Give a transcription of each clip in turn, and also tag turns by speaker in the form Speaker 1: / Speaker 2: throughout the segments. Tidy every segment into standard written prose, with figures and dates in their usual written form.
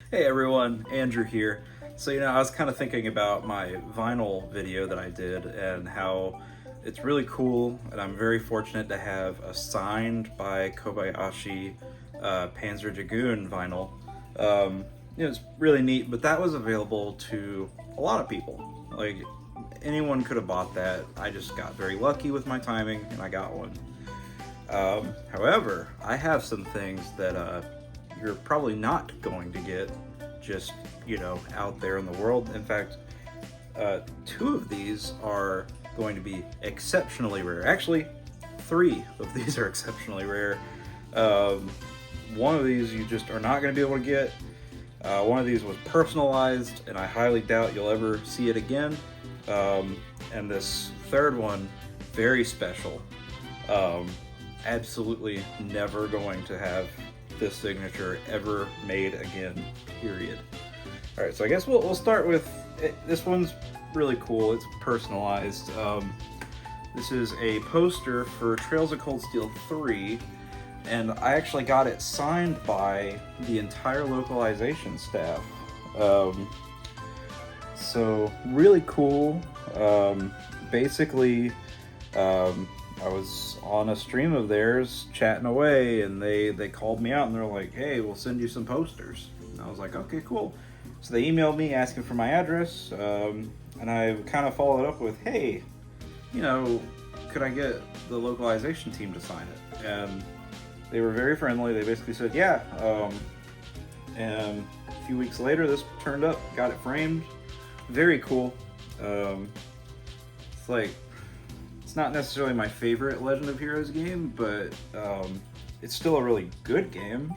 Speaker 1: Hey everyone, Andrew here. So, I was kind of thinking about my vinyl video that I did and how it's really cool, and I'm very fortunate to have a signed by Kobayashi Panzer Dragoon vinyl. It's really neat, but that was available to a lot of people. Like, anyone could have bought that. I just got very lucky with my timing and I got one. However, I have some things that you're probably not going to get just, out there in the world. In fact, two of these are going to be exceptionally rare. Actually, three of these are exceptionally rare. One of these you just are not going to be able to get. One of these was personalized, and I highly doubt you'll ever see it again. And this third one, very special. Absolutely never going to have this signature ever made again, period. All right, so I guess we'll start with it. This one's really cool. It's personalized. This is a poster for Trails of Cold Steel 3, and I actually got it signed by the entire localization staff. So really cool. Basically, I was on a stream of theirs chatting away, and they called me out and they're like, hey, we'll send you some posters. And I was like, okay, cool. So they emailed me asking for my address, and I kind of followed up with, hey, could I get the localization team to sign it? And they were very friendly. They basically said, yeah. And a few weeks later, this turned up, got it framed. Very cool. It's like, it's not necessarily my favorite Legend of Heroes game, but it's still a really good game.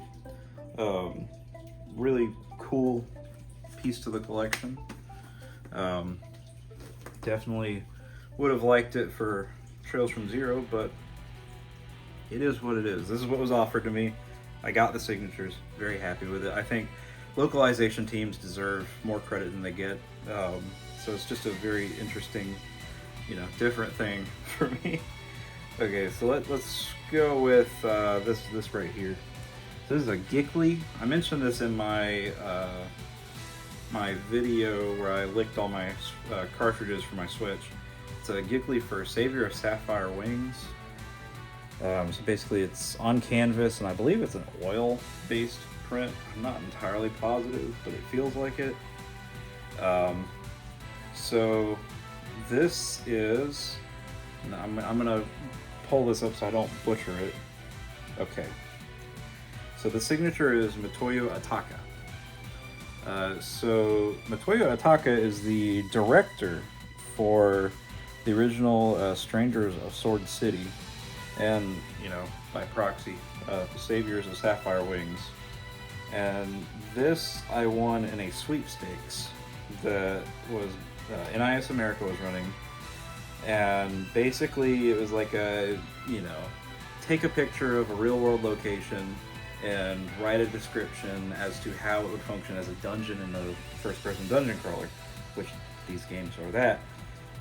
Speaker 1: Really cool piece to the collection. Definitely would have liked it for Trails from Zero, but it is what it is. This is what was offered to me. I got the signatures. Very happy with it. I think localization teams deserve more credit than they get. So it's just a very interesting, different thing for me. Okay, so let's go with this right here. So this is a Gickley. I mentioned this in my my video where I licked all my cartridges for my Switch. It's a Gickley for Savior of Sapphire Wings. So basically it's on canvas, and I believe it's an oil-based print. I'm not entirely positive, but it feels like it. So this is, I'm gonna pull this up so I don't butcher it. Okay. So the signature is Mitoyo Ataka. So Mitoyo Ataka is the director for the original Strangers of Sword City, and by proxy, Saviors of Sapphire Wings. And this I won in a sweepstakes that was NIS America was running, and basically it was like take a picture of a real world location and write a description as to how it would function as a dungeon in the first person dungeon crawler, which these games are that.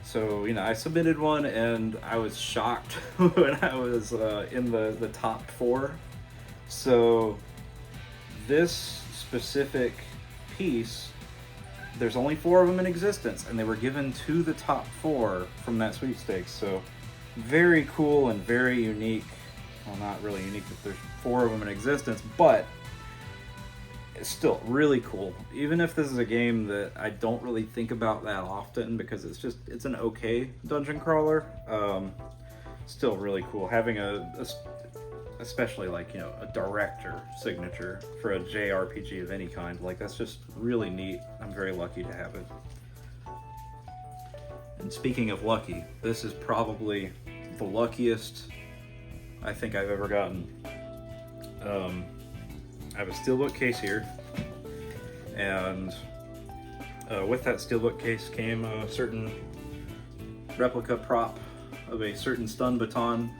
Speaker 1: So I submitted one, and I was shocked when I was in the top 4. So this specific piece, there's only 4 of them in existence, and they were given to the top 4 from that sweepstakes. So very cool and very unique. Well, not really unique that there's 4 of them in existence, but it's still really cool. Even if this is a game that I don't really think about that often, because it's an okay dungeon crawler, still really cool. Having especially a director signature for a JRPG of any kind, that's just really neat. I'm very lucky to have it. And speaking of lucky, this is probably the luckiest I think I've ever gotten. I have a steelbook case here, and with that steelbook case came a certain replica prop of a certain stun baton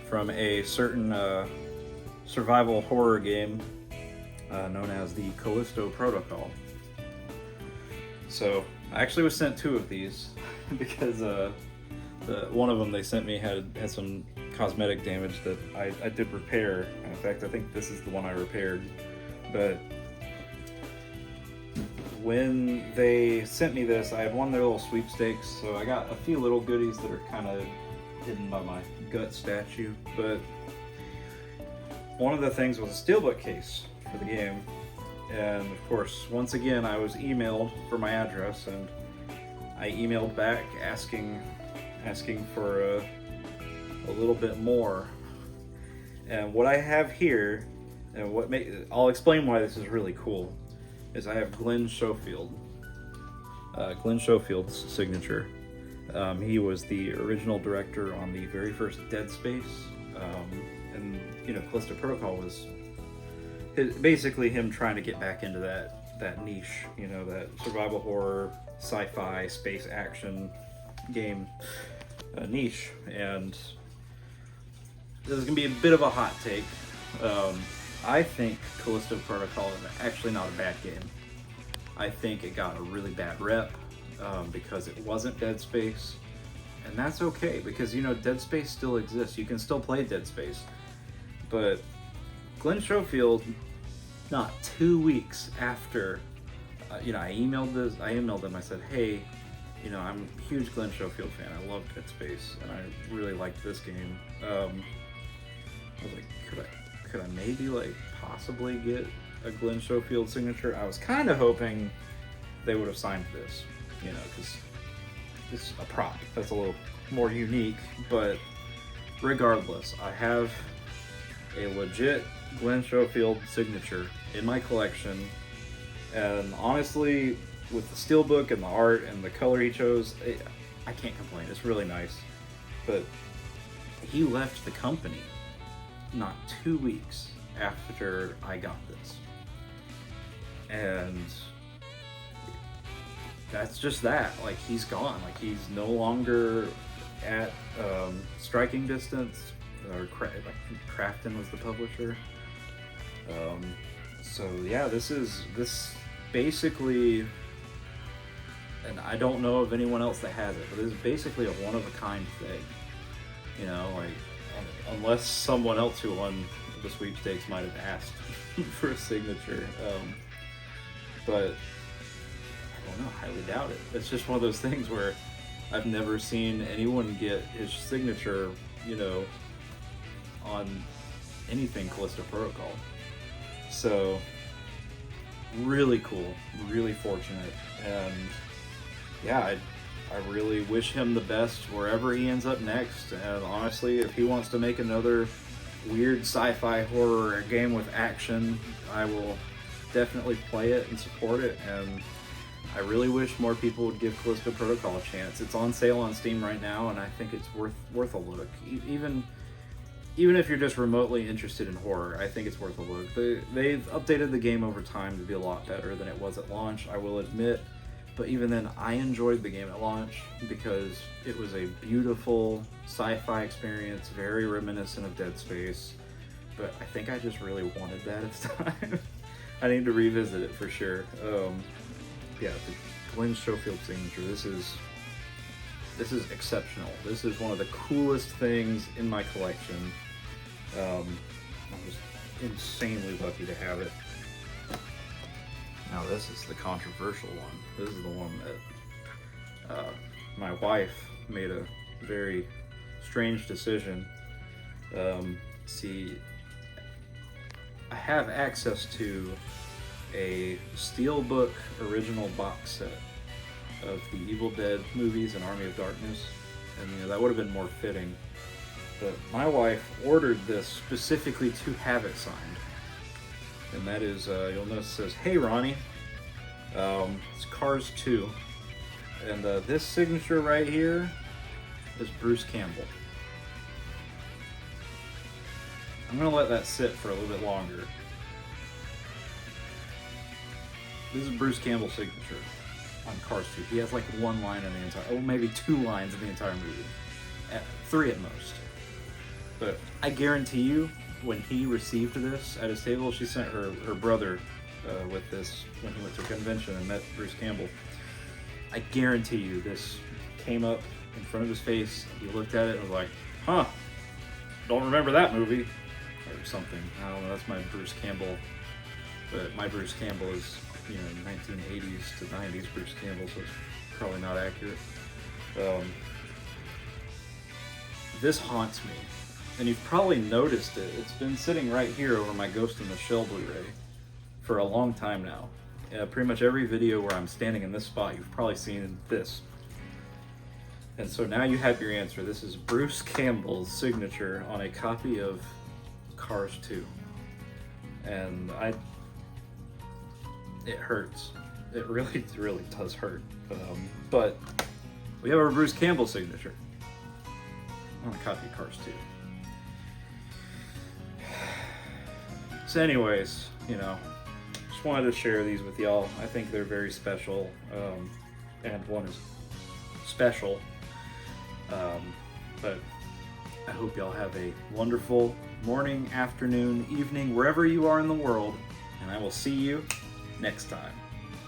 Speaker 1: from a certain survival horror game known as the Callisto Protocol. So I actually was sent 2 of these because one of them they sent me had some cosmetic damage that I did repair. In fact, I think this is the one I repaired. But when they sent me this, I had won their little sweepstakes, so I got a few little goodies that are kind of hidden by my gut statue. But one of the things was a steelbook case for the game, and of course, once again, I was emailed for my address, and I emailed back asking for a little bit more. And what I have here, and I'll explain why this is really cool, is I have Glenn Schofield's signature. He was the original director on the very first Dead Space, and Callisto Protocol was basically him trying to get back into that niche, that survival horror, sci-fi, space action game niche. And this is gonna be a bit of a hot take. I think Callisto Protocol is actually not a bad game. I think it got a really bad rep because it wasn't Dead Space, and that's okay because Dead Space still exists. You can still play Dead Space, but Glenn Schofield, not 2 weeks after, I emailed them. I said, hey, I'm a huge Glenn Schofield fan. I love Dead Space, and I really liked this game. I was like, could I maybe possibly get a Glenn Schofield signature? I was kind of hoping they would have signed this, because it's a prop that's a little more unique. But regardless, I have a legit Glenn Schofield signature in my collection, and honestly, with the steelbook and the art and the color he chose, I can't complain. It's really nice. But he left the company not 2 weeks after I got this, and that's just that. He's gone. He's no longer at striking distance. Or Crafton was the publisher. So yeah, this basically, and I don't know of anyone else that has it, but this is basically a one-of-a-kind thing. Unless someone else who won the sweepstakes might have asked for a signature. But I don't know, highly doubt it. It's just one of those things where I've never seen anyone get his signature, on anything Callisto Protocol. So really cool, really fortunate, and yeah, I really wish him the best wherever he ends up next. And honestly, if he wants to make another weird sci-fi horror game with action, I will definitely play it and support it. And I really wish more people would give Callisto Protocol a chance. It's on sale on Steam right now, and I think it's worth a look. Even if you're just remotely interested in horror, I think it's worth a look. They've updated the game over time to be a lot better than it was at launch, I will admit. But even then, I enjoyed the game at launch because it was a beautiful sci-fi experience, very reminiscent of Dead Space. But I think I just really wanted that at the time. I need to revisit it for sure. Yeah, the Glenn Schofield signature. This is exceptional. This is one of the coolest things in my collection. I'm just insanely lucky to have it. Now this is the controversial one. This is the one that my wife made a very strange decision. See, I have access to a Steelbook original box set of the Evil Dead movies and Army of Darkness, and that would have been more fitting. But my wife ordered this specifically to have it signed. And that is, you'll notice it says, "Hey Ronnie." It's Cars 2. And this signature right here is Bruce Campbell. I'm going to let that sit for a little bit longer. This is Bruce Campbell's signature on Cars 2. He has one line in the entire, maybe 2 lines in the entire movie. 3 at most. But I guarantee you, when he received this at his table, she sent her brother with this when he went to a convention and met Bruce Campbell. I guarantee you this came up in front of his face. He looked at it and was like, "Huh, don't remember that movie," or something. I don't know, that's my Bruce Campbell. But my Bruce Campbell is 1980s to 90s Bruce Campbell, so it's probably not accurate. This haunts me, and you've probably noticed it. It's been sitting right here over my Ghost in the Shell Blu-ray for a long time now. Pretty much every video where I'm standing in this spot, you've probably seen this. And so now you have your answer. This is Bruce Campbell's signature on a copy of Cars 2. And it hurts. It really, really does hurt. But we have our Bruce Campbell signature on a copy of Cars 2. So anyways, just wanted to share these with y'all. I think they're very special, and one is special. But I hope y'all have a wonderful morning, afternoon, evening, wherever you are in the world, and I will see you next time.